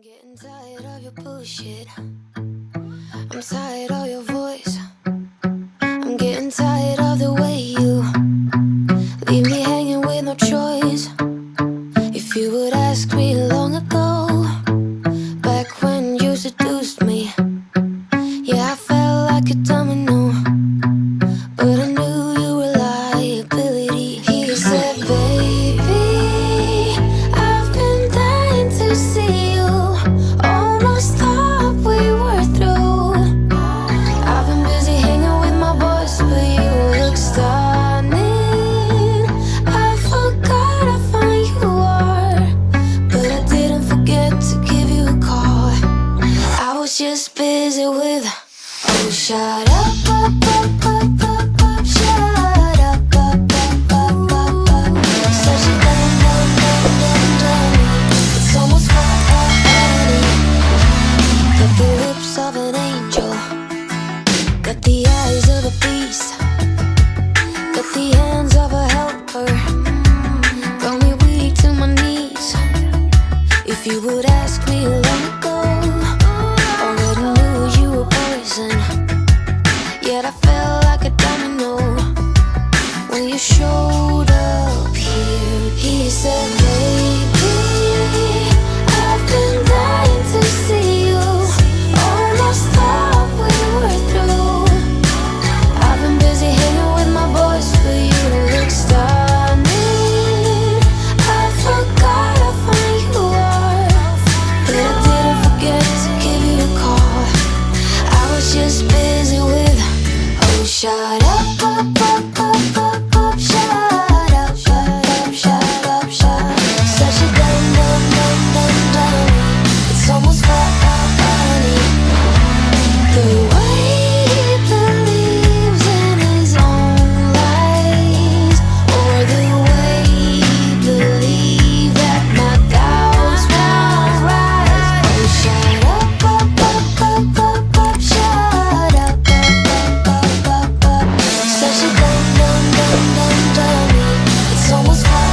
I'm getting tired of your bullshit. I'm tired of your voice. I'm getting tired of the way you leave me hanging with no choice. If you would ask me long ago, back when you seduced me, yeah, I felt like a domino, but I knew you were liability. He said, baby, I've been dying to see you. Almost thought we were through. I've been busy hanging with my boys, but you look stunning. I forgot how fine you are, but I didn't forget to give you a call. I was just busy with, oh, shut up, up, up, up, up, up, shut up, up, up, up, up, up. Such a dumb, dumb, dumb, dumb, dumb. It's almost funny. Got the lips of an angel, got the eyes of a beast, got the hands of a helper, got me weak to my knees. If you would ask me long ago, already knew you were poison. Yet I felt like a domino when you showed up here. He said, baby, I've been dying to see you. Almost thought we were through. I've been busy hanging with my boys, but you look stunning. I forgot how fine you are, but I didn't forget to give you a call. I was just busy with, oh, shut up, up, up, up, up, up, shut up, shut up, shut up, shut up. Such a dumb, dumb, dumb, dumb, dumb. It's almost funny. The way he believes in his own lies, or the way he believes that my doubts won't rise. Oh, shut up, up, up, up, up, up, shut up, up, up, up, up, up. Such a dumb, dumb, dumb, dumb, dummy. It's almost funny.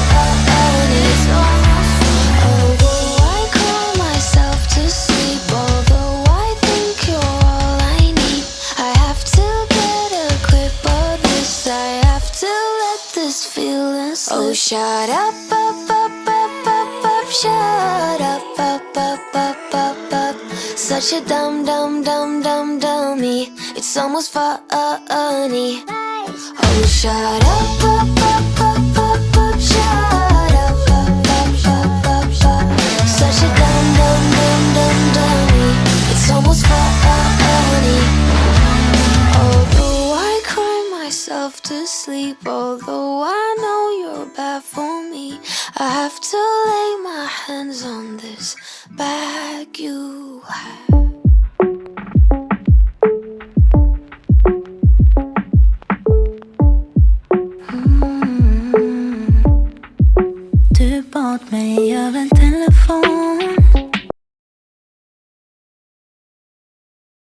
Although I call myself to sleep, although I think you're all I need, I have to get a grip of this. I have to let this feeling slip. Oh, shut up, up, up, up, up, up, shut up, up, up, up, up, up. Such a dumb, dumb, dumb, dumb, dummy. It's almost funny. Oh, shut up, up, up, up, up, up, shut up, up, up, up, up, up. Such a dumb, dumb, dumb, dumb, dummy. It's almost funny. Although I cry myself to sleep, although I know you're bad for me, I have to lay my hands on this bag you have. Du bad mig av en